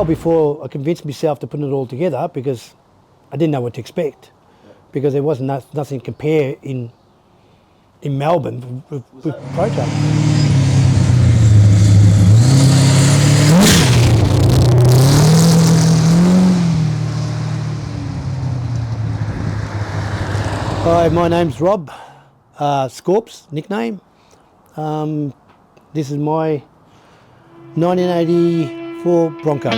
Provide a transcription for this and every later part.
while before I convinced myself to put it all together because I didn't know what to expect. Because there wasn't nothing to compare in Melbourne with pro-charging. Hi, my name's Rob Scorp's nickname. This is my 1980 Ford Bronco.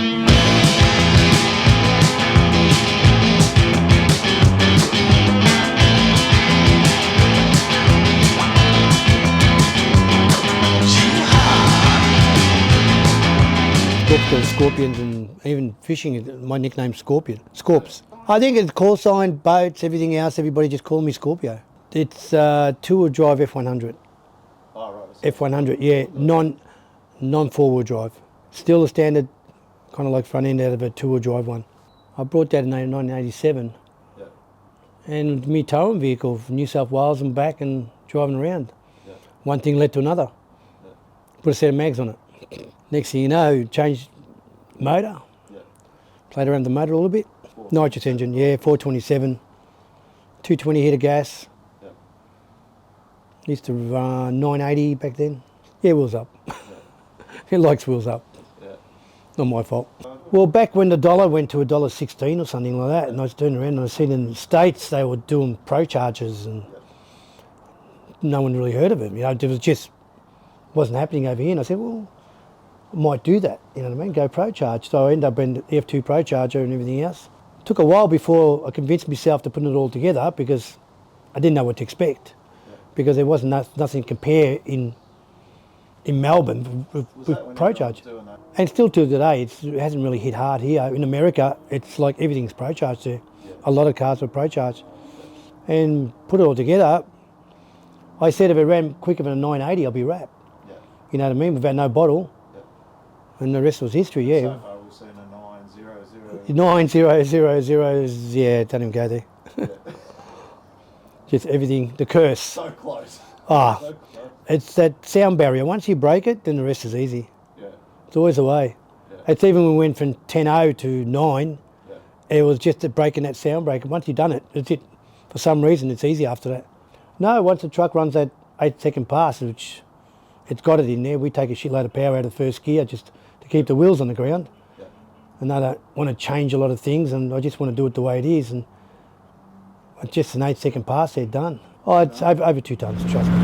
Scorpions and even fishing, my nickname's Scorpion. Scorps. I think it's call sign, boats, everything else, everybody just call me Scorpio. It's two-wheel drive F100. Oh, right. F100, yeah, non-four-wheel drive. Still a standard, kind of like front end out of a two-wheel drive one. I brought that in 1987. Yeah. And me towing vehicle from New South Wales and back and driving around. Yeah. One thing led to another. Yeah. Put a set of mags on it. Next thing you know, changed motor. Yeah. Played around the motor a little bit. Nitrous engine, yeah, 427. 220 heater gas. Yeah. Used to run 980 back then. Yeah, wheels up. Yeah. It likes wheels up. Yeah. Not my fault. Well, back when the dollar went to $1.16 or something like that, and I was turning around and I seen in the States they were doing pro chargers and no one really heard of it. You know, it was just wasn't happening over here. And I said, well, I might do that. You know what I mean? Go pro charge. So I ended up in the F2 pro charger and everything else. Took a while before I convinced myself to put it all together because I didn't know what to expect. Because there wasn't nothing to compare in Melbourne with pro charge. And still to today, it hasn't really hit hard here. In America, it's like everything's pro charge there. Yeah. A lot of cars are pro charge. And put it all together, I said if it ran quicker than a 980, I'll be wrapped. Yeah. You know what I mean? Without no bottle. Yeah. And the rest was history, yeah. So far we've seen a 900. 9000, yeah, don't even go there. Yeah. Just everything, the curse. So close. Ah, So close. it's that sound barrier. Once you break it, then the rest is easy. Yeah. It's always the way. Yeah. It's even when we went from 10.0 to 9, Yeah. it was just breaking that sound breaker. Once you've done it, it's it. For some reason, it's easy after that. No, once the truck runs that 8-second pass, which it's got it in there, we take a shitload of power out of the first gear just to keep the wheels on the ground. Yeah. And I don't want to change a lot of things, and I just want to do it the way it is. And just an 8-second pass, they're done. Oh, it's over 2 tons, trust me.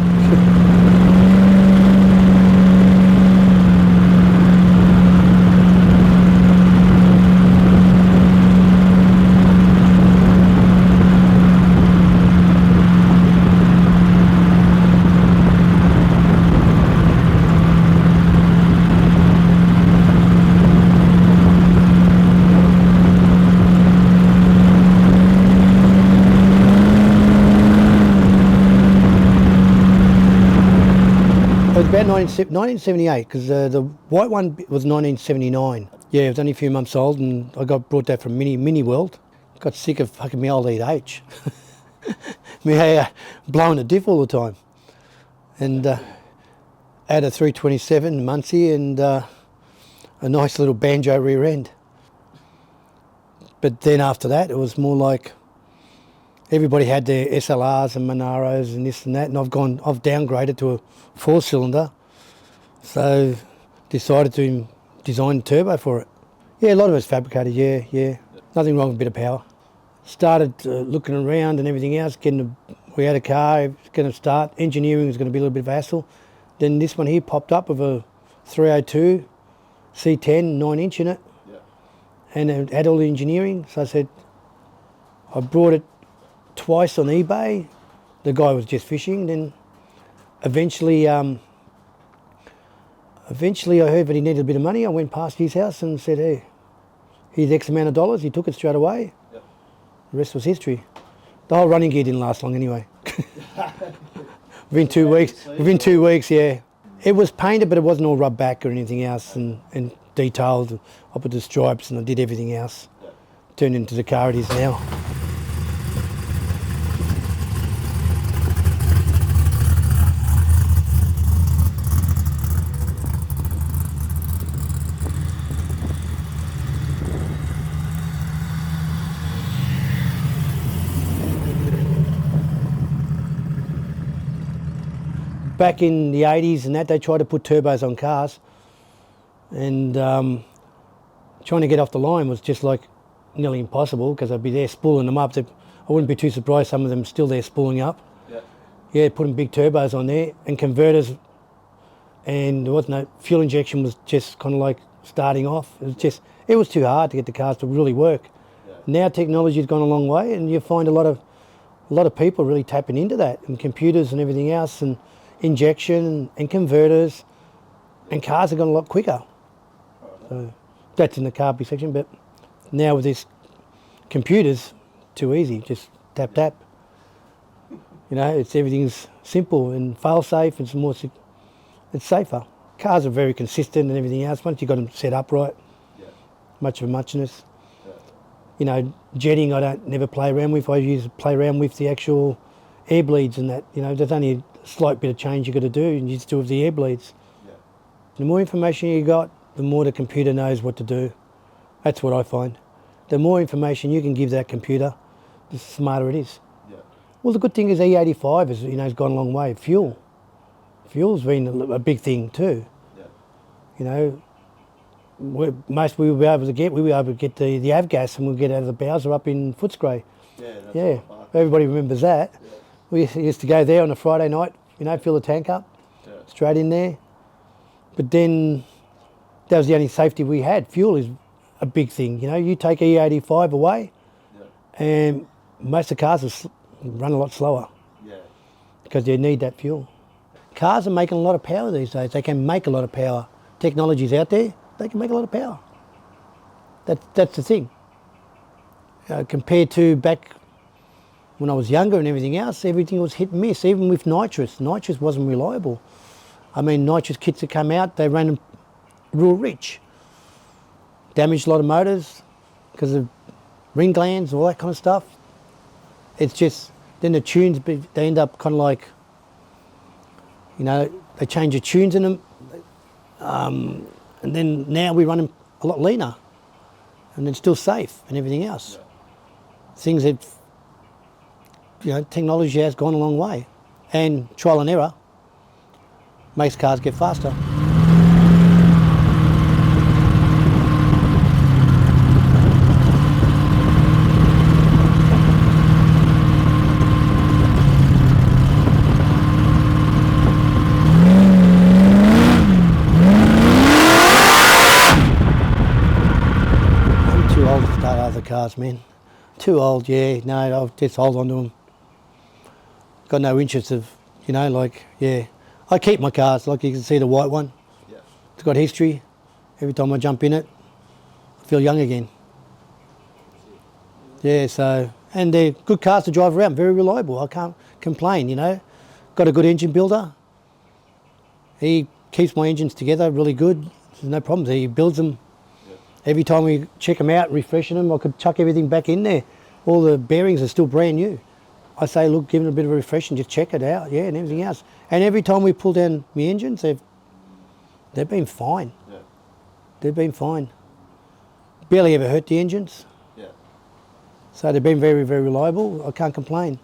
It was about 1978, because the white one was 1979. Yeah, it was only a few months old, and I brought that from Mini World. Got sick of fucking me old 8H. Me blowing a diff all the time. And had a 327 Muncie and a nice little banjo rear end. But then after that, it was more like everybody had their SLRs and Monaros and this and that, and I've downgraded to a 4-cylinder, so decided to design a turbo for it. Yeah, a lot of it's fabricated, yeah. Nothing wrong with a bit of power. Started looking around and everything else, we had a car, it's going to start, engineering was going to be a little bit of a hassle. Then this one here popped up with a 302 C10, 9-inch in it, and it had all the engineering, so I said, I brought it twice on eBay. The guy was just fishing. Then eventually I heard that he needed a bit of money. I went past his house and said, hey, here's X amount of dollars. He took it straight away. Yep. The rest was history. The whole running gear didn't last long anyway. Within 2 weeks, yeah. It was painted, but it wasn't all rubbed back or anything else, and detailed. I put the stripes and I did everything else. Yep. Turned into the car it is now. back in the 80s and that, they tried to put turbos on cars, and trying to get off the line was just like nearly impossible because I'd be there spooling them up. I wouldn't be too surprised some of them still there spooling up. Yeah, putting big turbos on there and converters, and there was no fuel injection, was just kind of like starting off. It was too hard to get the cars to really work. Now technology's gone a long way, and you find a lot of people really tapping into that, and computers and everything else, and injection and converters, and cars have gone a lot quicker. So that's in the carby section, but now with this computers, too easy, just tap tap. You know, everything's simple and fail safe. It's safer. Cars are very consistent and everything else. Once you've got them set up right, much of a muchness. You know, jetting I never play around with. I play around with the actual air bleeds and that. You know, there's only a slight bit of change you've got to do, and you just do with the air bleeds. The more information you got, the more the computer knows what to do. That's what I find. The more information you can give that computer, the smarter it is. Well, the good thing is E85 has gone a long way. Fuel's been a big thing too. You know, we were able to get the avgas, and we'll get out of the Bowser up in Footscray. Everybody remembers that. We used to go there on a Friday night, you know, fill the tank up, straight in there. But then that was the only safety we had. Fuel is a big thing. You know, you take E85 away, and most of the cars will run a lot slower because they need that fuel. Cars are making a lot of power these days. They can make a lot of power. Technology's out there, they can make a lot of power. That's the thing. Compared to back when I was younger and everything else, everything was hit and miss, even with nitrous. Nitrous wasn't reliable. I mean, nitrous kits that come out, they ran real rich. Damaged a lot of motors because of ring glands, all that kind of stuff. It's just, then the tunes, they end up kind of like, you know, they change the tunes in them. And then now we run them a lot leaner, and it's still safe and everything else. Things that, you know, technology has gone a long way, and trial and error makes cars get faster. Cars, man. Too old, yeah. No, I'll just hold on to them. Got no interest of, you know, like, yeah. I keep my cars, like you can see the white one. It's got history. Every time I jump in it, I feel young again. Yeah, so, and they're good cars to drive around, very reliable. I can't complain, you know. Got a good engine builder. He keeps my engines together really good. There's no problems. He builds them. Every time we check them out, refreshing them, I could chuck everything back in there. All the bearings are still brand new. I say, look, give it a bit of a refresh and just check it out, yeah, and everything else. And every time we pull down my engines, they've been fine. They've been fine. Barely ever hurt the engines. So they've been very, very reliable. I can't complain.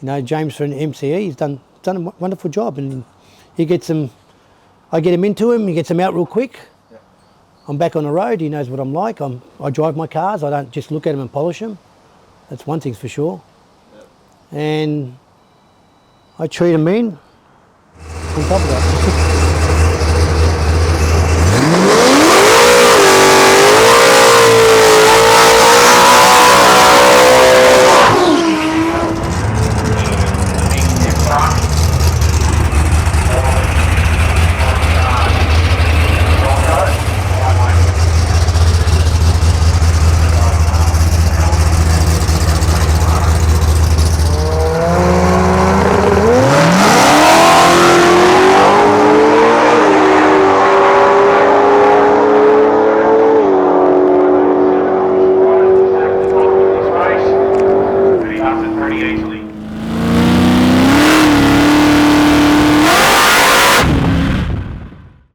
You know, James from MCE, he's done a wonderful job, and he gets them. I get him into him. He gets them out real quick. I'm back on the road. He knows what I'm like. I drive my cars. I don't just look at them and polish them. That's one thing for sure. And I treat them in on top of that.